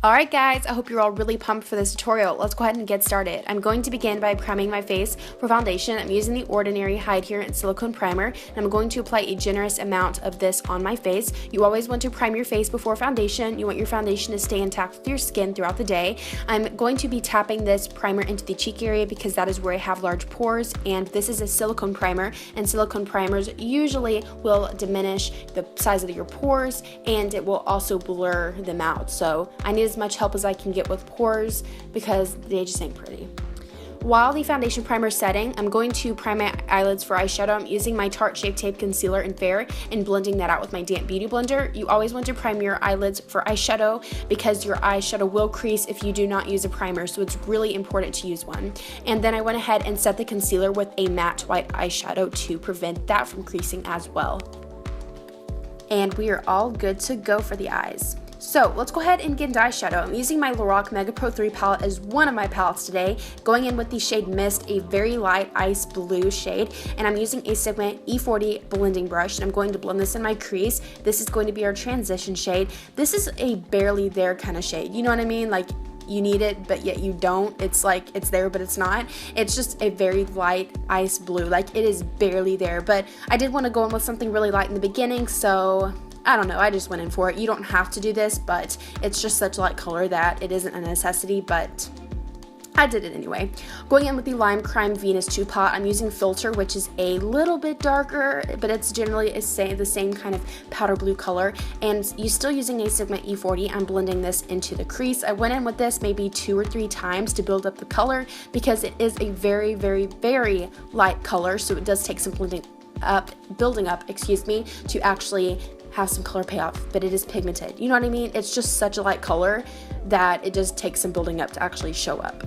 Alright guys, I hope you're all really pumped for this tutorial. Let's go ahead and get started. I'm going to begin by priming my face. For foundation, I'm using the Ordinary Hide Here and Silicone Primer, and I'm going to apply a generous amount of this on my face. You always want to prime your face before foundation. You want your foundation to stay intact with your skin throughout the day. I'm going to be tapping this primer into the cheek area because that is where I have large pores, and this is a silicone primer, and silicone primers usually will diminish the size of your pores, and it will also blur them out. So I need as much help as I can get with pores because they just ain't pretty. While the foundation primer is setting, I'm going to prime my eyelids for eyeshadow. I'm using my Tarte Shape Tape Concealer in Fair and blending that out with my damp beauty blender. You always want to prime your eyelids for eyeshadow because your eyeshadow will crease if you do not use a primer, so it's really important to use one. And then I went ahead and set the concealer with a matte white eyeshadow to prevent that from creasing as well. And we are all good to go for the eyes. So let's go ahead and get into eyeshadow. I'm using my Lorac Mega Pro 3 palette as one of my palettes today, going in with the shade Mist, a very light ice blue shade, and I'm using a Sigma E40 blending brush, and I'm going to blend this in my crease. This is going to be our transition shade. This is a barely there kind of shade, you know what I mean? Like, you need it, but yet you don't. It's like, it's there, but it's not. It's just a very light ice blue. Like, it is barely there, but I did want to go in with something really light in the beginning, so I don't know, I just went in for it. You don't have to do this, but it's just such a light color that it isn't a necessity, but I did it anyway. Going in with the Lime Crime Venus 2 pot, I'm using Filter, which is a little bit darker, but it's generally the same kind of powder blue color, and you're still using a Sigma E40. I'm blending this into the crease. I went in with this maybe 2 or 3 times to build up the color because it is a very, very, very light color, so it does take some building up, to actually have some color payoff, but it is pigmented. You know what I mean? It's just such a light color that it just takes some building up to actually show up.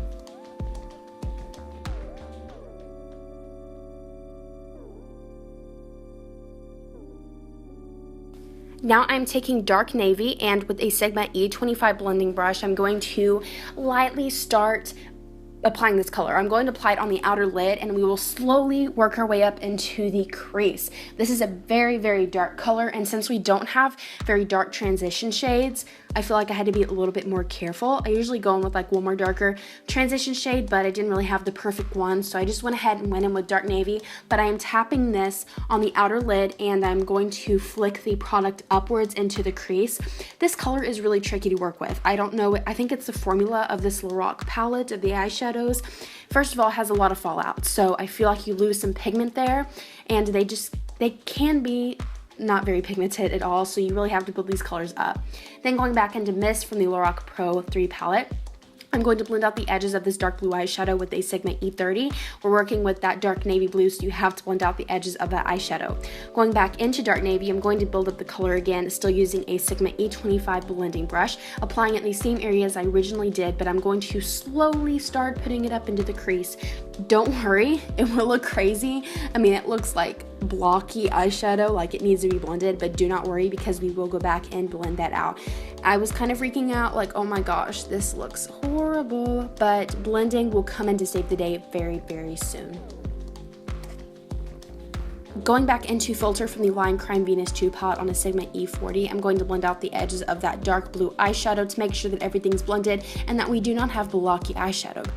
Now I'm taking dark navy, and with a Sigma E25 blending brush, I'm going to lightly start applying this color. I'm going to apply it on the outer lid, and we will slowly work our way up into the crease. This is a very, very dark color, and since we don't have very dark transition shades, I feel like I had to be a little bit more careful. I usually go in with like one more darker transition shade, but I didn't really have the perfect one, so I just went ahead and went in with dark navy. But I am tapping this on the outer lid, and I'm going to flick the product upwards into the crease. This color is really tricky to work with. I don't know, I think it's the formula of this Lorac palette of the eyeshadows. First of all, it has a lot of fallout, so I feel like you lose some pigment there, and they can be not very pigmented at all, so you really have to build these colors up. Then going back into Mist from the Lorac Pro 3 palette, I'm going to blend out the edges of this dark blue eyeshadow with a Sigma E30. We're working with that dark navy blue, so you have to blend out the edges of that eyeshadow. Going back into dark navy, I'm going to build up the color again, still using a Sigma E25 blending brush, applying it in the same areas I originally did, but I'm going to slowly start putting it up into the crease. Don't worry, it will look crazy. I mean, it looks like blocky eyeshadow, like it needs to be blended, but do not worry because we will go back and blend that out. I was kind of freaking out, like, oh my gosh, this looks horrible, but blending will come in to save the day very, very soon. Going back into Filter from the Lime Crime Venus 2 pot on a Sigma E40, I'm going to blend out the edges of that dark blue eyeshadow to make sure that everything's blended and that we do not have blocky eyeshadow.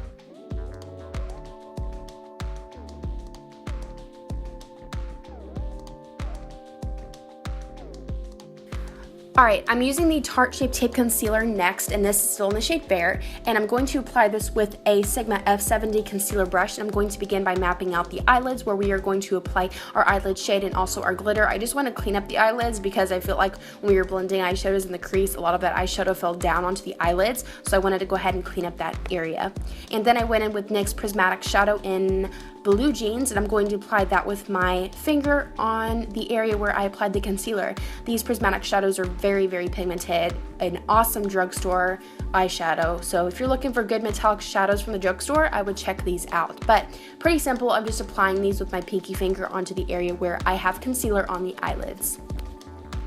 Alright, I'm using the Tarte Shape Tape Concealer next, and this is still in the shade Fair, and I'm going to apply this with a Sigma F70 concealer brush, and I'm going to begin by mapping out the eyelids where we are going to apply our eyelid shade and also our glitter. I just want to clean up the eyelids because I feel like when we were blending eyeshadows in the crease, a lot of that eyeshadow fell down onto the eyelids, so I wanted to go ahead and clean up that area. And then I went in with NYX Prismatic Shadow in blue jeans, and I'm going to apply that with my finger on the area where I applied the concealer. These prismatic shadows are very, very pigmented, an awesome drugstore eyeshadow. So if you're looking for good metallic shadows from the drugstore, I would check these out. But pretty simple, I'm just applying these with my pinky finger onto the area where I have concealer on the eyelids.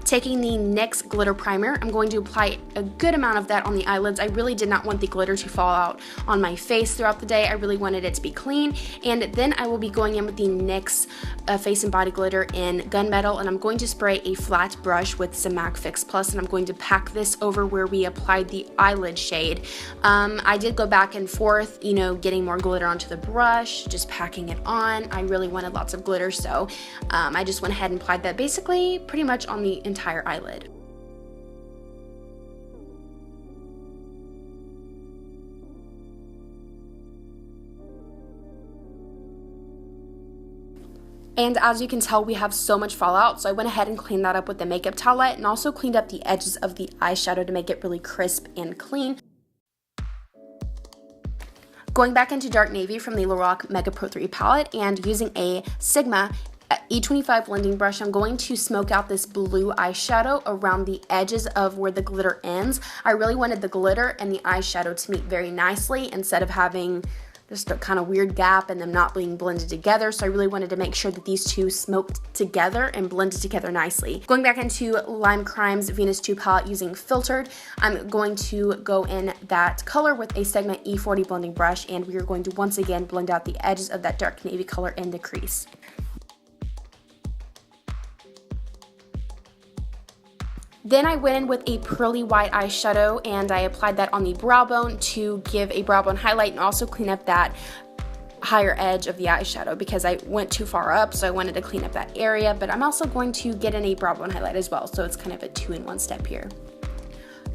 Taking the NYX glitter primer, I'm going to apply a good amount of that on the eyelids. I really did not want the glitter to fall out on my face throughout the day. I really wanted it to be clean. And then I will be going in with the NYX Face and Body Glitter in Gunmetal, and I'm going to spray a flat brush with some MAC Fix Plus, and I'm going to pack this over where we applied the eyelid shade. I did go back and forth, getting more glitter onto the brush, just packing it on. I really wanted lots of glitter, so I just went ahead and applied that basically pretty much on the entire eyelid. And as you can tell, we have so much fallout, so I went ahead and cleaned that up with the makeup towelette and also cleaned up the edges of the eyeshadow to make it really crisp and clean. Going back into dark navy from the Lorac Mega Pro 3 palette and using a Sigma E25 blending brush, I'm going to smoke out this blue eyeshadow around the edges of where the glitter ends. I really wanted the glitter and the eyeshadow to meet very nicely instead of having just a kind of weird gap and them not being blended together. So I really wanted to make sure that these two smoked together and blended together nicely. Going back into Lime Crime's Venus 2 palette using Filtered, I'm going to go in that color with a Sigma E40 blending brush, and we are going to once again blend out the edges of that dark navy color in the crease. Then I went in with a pearly white eyeshadow and I applied that on the brow bone to give a brow bone highlight and also clean up that higher edge of the eyeshadow because I went too far up, so I wanted to clean up that area. But I'm also going to get in a brow bone highlight as well, so it's kind of a 2-in-1 step here.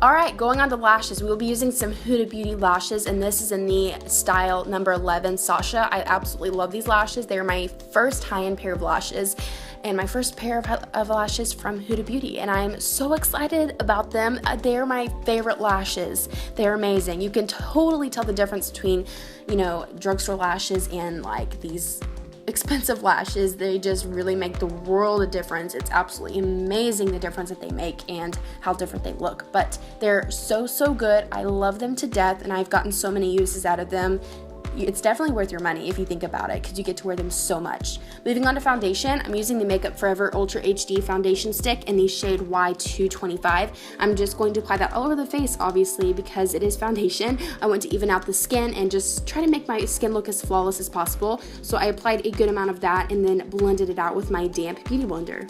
Alright, going on to lashes, we will be using some Huda Beauty lashes, and this is in the style number 11 Sasha. I absolutely love these lashes. They are my first high-end pair of lashes and my first pair of lashes from Huda Beauty, and I'm so excited about them. They're my favorite lashes. They're amazing. You can totally tell the difference between, drugstore lashes and like these expensive lashes. They just really make the world of difference. It's absolutely amazing the difference that they make and how different they look, but they're so good. I love them to death, and I've gotten so many uses out of them. It's definitely worth your money if you think about it, because you get to wear them so much. Moving on to foundation, I'm using the Makeup Forever Ultra HD foundation stick in the shade Y225. I'm just going to apply that all over the face, obviously, because it is foundation. I want to even out the skin and just try to make my skin look as flawless as possible. So I applied a good amount of that and then blended it out with my damp beauty blender.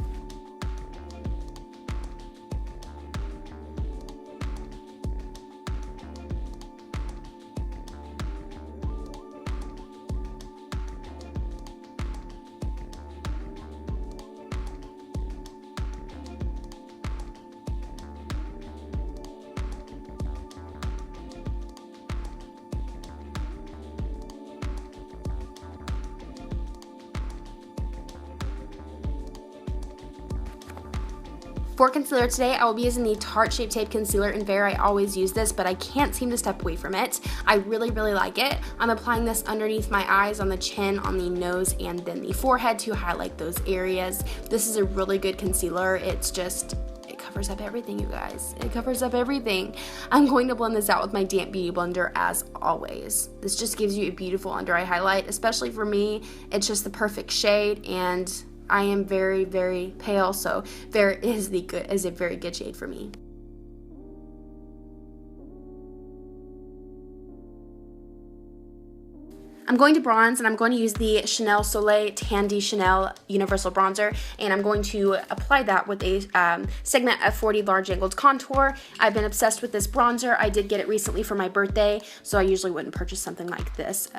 For concealer today, I will be using the Tarte Shape Tape Concealer in Bare. I always use this, but I can't seem to step away from it. I really like it. I'm applying this underneath my eyes, on the chin, on the nose, and then the forehead to highlight those areas. This is a really good concealer. It covers up everything, you guys. It covers up everything. I'm going to blend this out with my damp beauty blender as always. This just gives you a beautiful under eye highlight, especially for me. It's just the perfect shade, and I am very pale, so Bare is a very good shade for me. I'm going to bronze, and I'm going to use the Chanel Soleil Tandy Chanel Universal Bronzer, and I'm going to apply that with a Sigma F40 Large Angled Contour. I've been obsessed with this bronzer. I did get it recently for my birthday, so I usually wouldn't purchase something like this.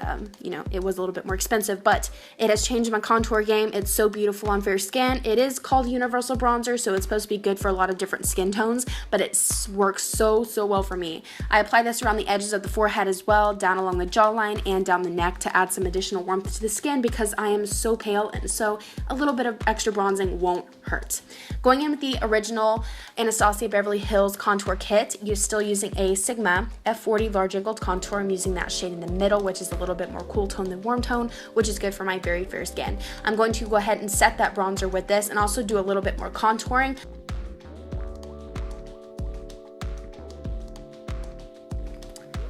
It was a little bit more expensive, but it has changed my contour game. It's so beautiful on fair skin. It is called Universal Bronzer, so it's supposed to be good for a lot of different skin tones, but it works so well for me. I apply this around the edges of the forehead as well, down along the jawline and down the neck to add some additional warmth to the skin because I am so pale, and so a little bit of extra bronzing won't hurt. Going in with the original Anastasia Beverly Hills contour kit, you're still using a Sigma F40 large angled contour. I'm using that shade in the middle, which is a little bit more cool tone than warm tone, which is good for my very fair skin. I'm going to go ahead and set that bronzer with this and also do a little bit more contouring.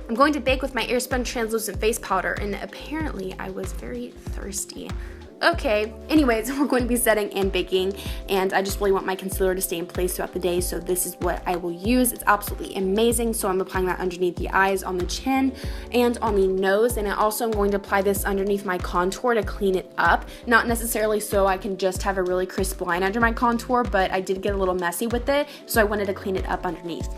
I'm going to bake with my Airspun translucent face powder, and apparently I was very thirsty. Okay, anyways, we're going to be setting and baking, and I just really want my concealer to stay in place throughout the day, so this is what I will use. It's absolutely amazing. So I'm applying that underneath the eyes, on the chin, and on the nose, and I also am going to apply this underneath my contour to clean it up. Not necessarily so I can just have a really crisp line under my contour, but I did get a little messy with it, so I wanted to clean it up underneath.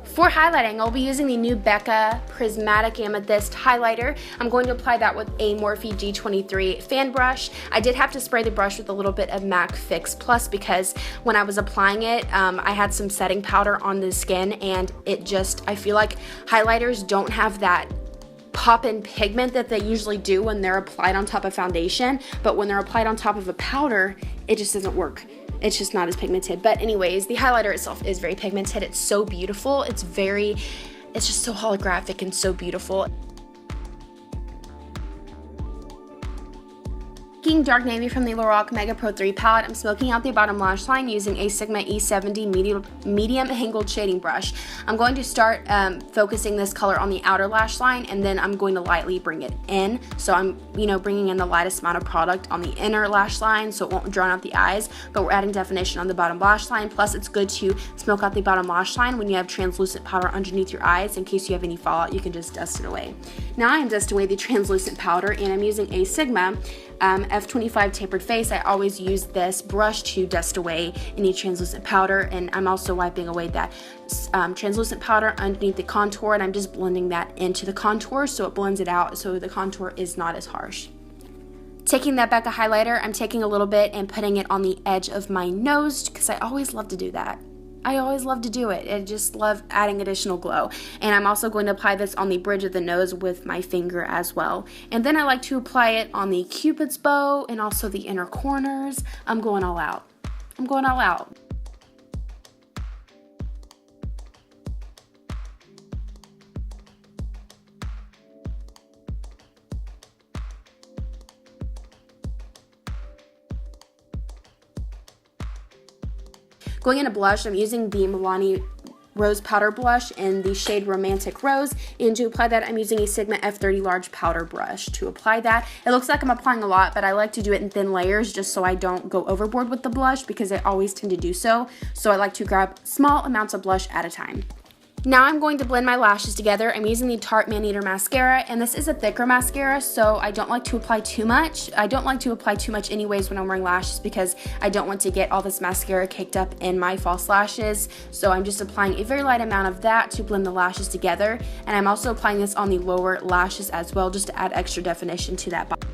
For highlighting, I'll be using the new Becca Prismatic Amethyst highlighter. I'm going to apply that with a Morphe G23 fan brush. I did have to spray the brush with a little bit of MAC Fix Plus because when I was applying it, I had some setting powder on the skin, and I feel like highlighters don't have that pop-in pigment that they usually do when they're applied on top of foundation, but when they're applied on top of a powder, it just doesn't work. It's just not as pigmented. But anyways, the highlighter itself is very pigmented. It's so beautiful. It's just so holographic and so beautiful. Dark Navy from the Lorac Mega Pro 3 palette, I'm smoking out the bottom lash line using a Sigma E70 medium angled shading brush. I'm going to start focusing this color on the outer lash line, and then I'm going to lightly bring it in. So I'm, bringing in the lightest amount of product on the inner lash line so it won't drown out the eyes, but we're adding definition on the bottom lash line. Plus, it's good to smoke out the bottom lash line when you have translucent powder underneath your eyes. In case you have any fallout, you can just dust it away. Now I am dusting away the translucent powder, and I'm using a Sigma F25 tapered face. I always use this brush to dust away any translucent powder, and I'm also wiping away that translucent powder underneath the contour, and I'm just blending that into the contour so it blends it out so the contour is not as harsh. Taking that Becca highlighter, I'm taking a little bit and putting it on the edge of my nose because I always love to do that. I always love to do it. I just love adding additional glow. And I'm also going to apply this on the bridge of the nose with my finger as well. And then I like to apply it on the Cupid's bow and also the inner corners. I'm going all out. I'm going all out. Going into blush, I'm using the Milani Rose Powder Blush in the shade Romantic Rose, and to apply that, I'm using a Sigma F30 large powder brush to apply that. It looks like I'm applying a lot, but I like to do it in thin layers just so I don't go overboard with the blush because I always tend to do so. So I like to grab small amounts of blush at a time. Now I'm going to blend my lashes together. I'm using the Tarte Maneater mascara, and this is a thicker mascara, so I don't like to apply too much. I don't like to apply too much anyways when I'm wearing lashes because I don't want to get all this mascara caked up in my false lashes. So I'm just applying a very light amount of that to blend the lashes together, and I'm also applying this on the lower lashes as well just to add extra definition to that body.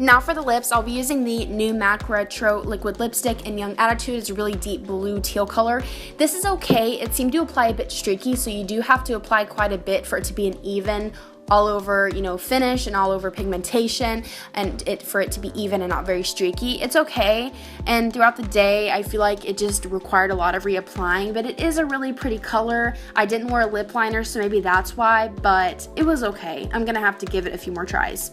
Now for the lips, I'll be using the new MAC Retro Liquid Lipstick in Young Attitude. It's a really deep blue teal color. This is okay. It seemed to apply a bit streaky, so you do have to apply quite a bit for it to be an even all over, finish and all over pigmentation, and for it to be even and not very streaky. It's okay, and throughout the day, I feel like it just required a lot of reapplying, but it is a really pretty color. I didn't wear a lip liner, so maybe that's why, but it was okay. I'm gonna have to give it a few more tries.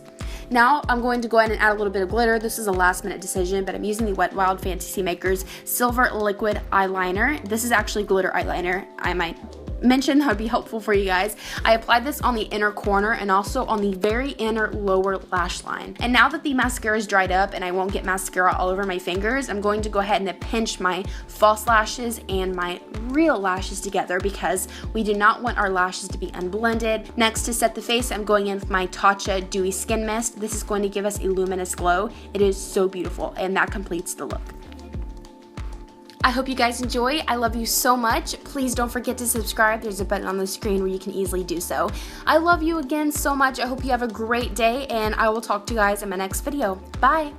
Now I'm going to go ahead and add a little bit of glitter. This is a last minute decision, but I'm using the Wet n Wild Fantasy Makers Silver Liquid Eyeliner. This is actually glitter eyeliner. I might mention that would be helpful for you guys. I applied this on the inner corner and also on the very inner lower lash line. And now that the mascara is dried up and I won't get mascara all over my fingers, I'm going to go ahead and pinch my false lashes and my real lashes together because we do not want our lashes to be unblended. Next, to set the face, I'm going in with my Tatcha Dewy Skin Mist. This is going to give us a luminous glow. It is so beautiful, and that completes the look. I hope you guys enjoy. I love you so much. Please don't forget to subscribe. There's a button on the screen where you can easily do so. I love you again so much. I hope you have a great day, and I will talk to you guys in my next video. Bye.